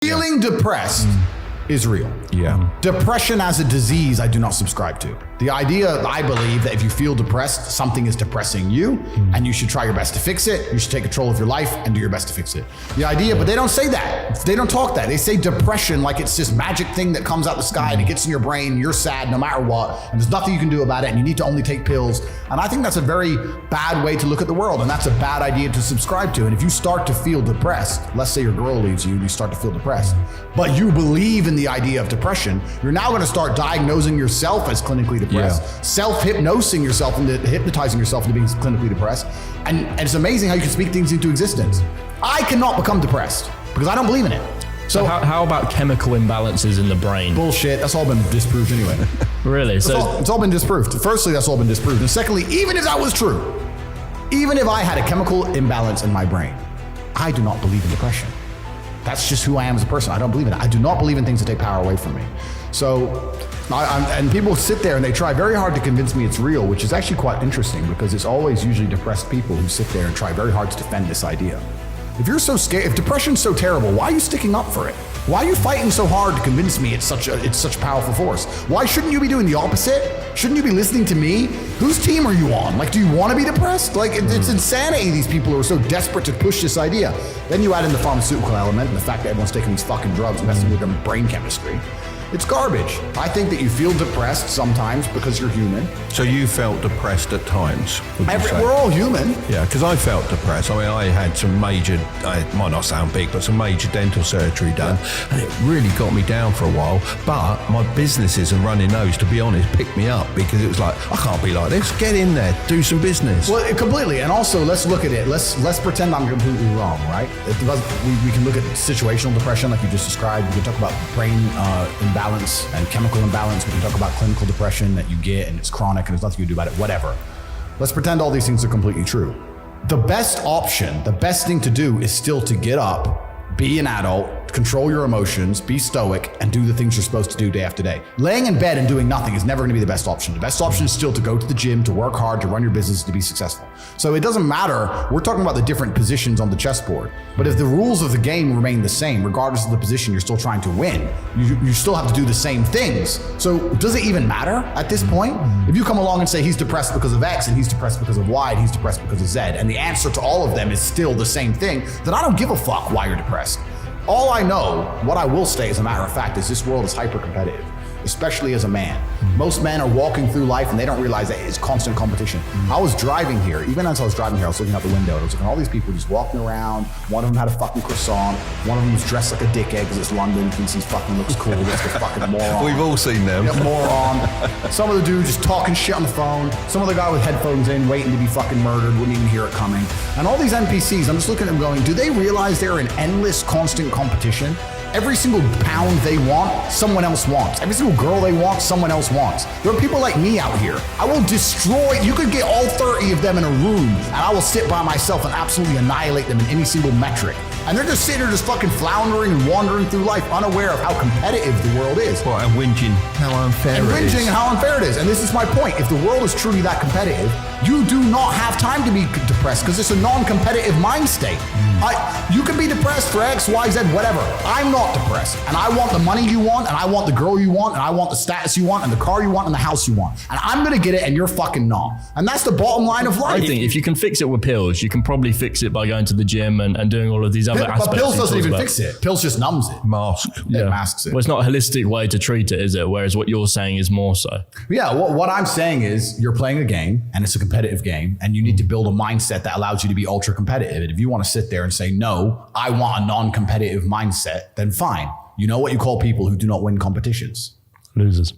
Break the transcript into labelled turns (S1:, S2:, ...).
S1: Feeling depressed is real.
S2: Yeah.
S1: Depression as a disease, I do not subscribe to. The idea, I believe, that if you feel depressed, something is depressing you, and you should try your best to fix it. You should take control of your life and do your best to fix it. The idea, but they don't say that. They don't talk that. They say depression like it's this magic thing that comes out the sky and it gets in your brain, you're sad no matter what, and there's nothing you can do about it, and you need to only take pills. And I think that's a very bad way to look at the world, and that's a bad idea to subscribe to. And if you start to feel depressed, let's say your girl leaves you and you start to feel depressed, but you believe in the idea of depression, you're now going to start diagnosing yourself as clinically depressed, self-hypnosing yourself into hypnotizing yourself into being clinically depressed. And it's amazing how you can speak things into existence. I cannot become depressed because I don't believe in it.
S3: So how about chemical imbalances in the brain?
S1: Bullshit. That's all been disproved anyway.
S3: Really?
S1: It's all been disproved. Firstly, that's all been disproved. And secondly, even if that was true, even if I had a chemical imbalance in my brain, I do not believe in depression. That's just who I am as a person. I don't believe in it. I do not believe in things that take power away from me. So, and people sit there and they try very hard to convince me it's real, which is actually quite interesting because it's always usually depressed people who sit there and try very hard to defend this idea. If you're so scared, if depression's so terrible, why are you sticking up for it? Why are you fighting so hard to convince me it's such a powerful force? Why shouldn't you be doing the opposite? Shouldn't you be listening to me? Whose team are you on? Like, do you want to be depressed? Like, it's insanity, these people who are so desperate to push this idea. Then you add in the pharmaceutical element and the fact that everyone's taking these fucking drugs, messing with their brain chemistry. It's garbage. I think that you feel depressed sometimes because you're human.
S2: So you felt depressed at times?
S1: We're all human.
S2: Yeah, because I felt depressed. I mean, I had some major, it might not sound big, but some major dental surgery done. And it really got me down for a while. But my businesses and running those, to be honest, picked me up because it was like, I can't be like this. Get in there, do some business.
S1: Well, completely. And also, let's look at it. Let's pretend I'm completely wrong, right? We can look at situational depression like you just described. We can talk about brain imbalance and chemical imbalance. We can talk about clinical depression that you get and it's chronic and there's nothing you can do about it, whatever. Let's pretend all these things are completely true. The best option, the best thing to do is still to get up, be an adult, control your emotions, be stoic, and do the things you're supposed to do day after day. Laying in bed and doing nothing is never going to be the best option. The best option is still to go to the gym, to work hard, to run your business, to be successful. So it doesn't matter. We're talking about the different positions on the chessboard. But if the rules of the game remain the same, regardless of the position you're still trying to win, you still have to do the same things. So does it even matter at this point? If you come along and say he's depressed because of X, and he's depressed because of Y, and he's depressed because of Z, and the answer to all of them is still the same thing, then I don't give a fuck why you're depressed. All I know, what I will say as a matter of fact, is this world is hyper-competitive, especially as a man. Most men are walking through life and they don't realize that it's constant competition. I was driving here, even as I was driving here, I was looking out the window, and I was looking at all these people just walking around. One of them had a fucking croissant. One of them was dressed like a dickhead because it's London, thinks he fucking looks cool, that's the fucking moron.
S2: We've all seen them.
S1: Yep, moron. Some of the dude just talking shit on the phone. Some of the guy with headphones in, waiting to be fucking murdered, wouldn't even hear it coming. And all these NPCs, I'm just looking at them going, do they realize they're in endless, constant competition? Every single pound they want, someone else wants. Every single girl they want, someone else wants. There are people like me out here. I will destroy, you could get all 30 of them in a room, and I will sit by myself and absolutely annihilate them in any single metric. And they're just sitting there just fucking floundering and wandering through life, unaware of how competitive the world is.
S2: Well, and whinging how unfair it is.
S1: And whinging and how unfair it is. And this is my point. If the world is truly that competitive, you do not have time to be depressed because it's a non-competitive mind state. You can be depressed for X, Y, Z, whatever. I'm not depressed. And I want the money you want, and I want the girl you want, and I want the status you want, and the car you want, and the house you want. And I'm going to get it, and you're fucking not. And that's the bottom line of life.
S3: I think if you can fix it with pills, you can probably fix it by going to the gym and doing all of these other aspects.
S1: But pills doesn't even fix it. Pills just numbs it.
S2: Masks.
S1: Yeah. It masks it.
S3: Well, it's not a holistic way to treat it, is it? Whereas what you're saying is more so.
S1: Yeah, what I'm saying is you're playing a game, and it's a competitive game, and you need to build a mindset that allows you to be ultra competitive. And if you want to sit there and say, no, I want a non-competitive mindset, then fine. You know what you call people who do not win competitions?
S3: Losers.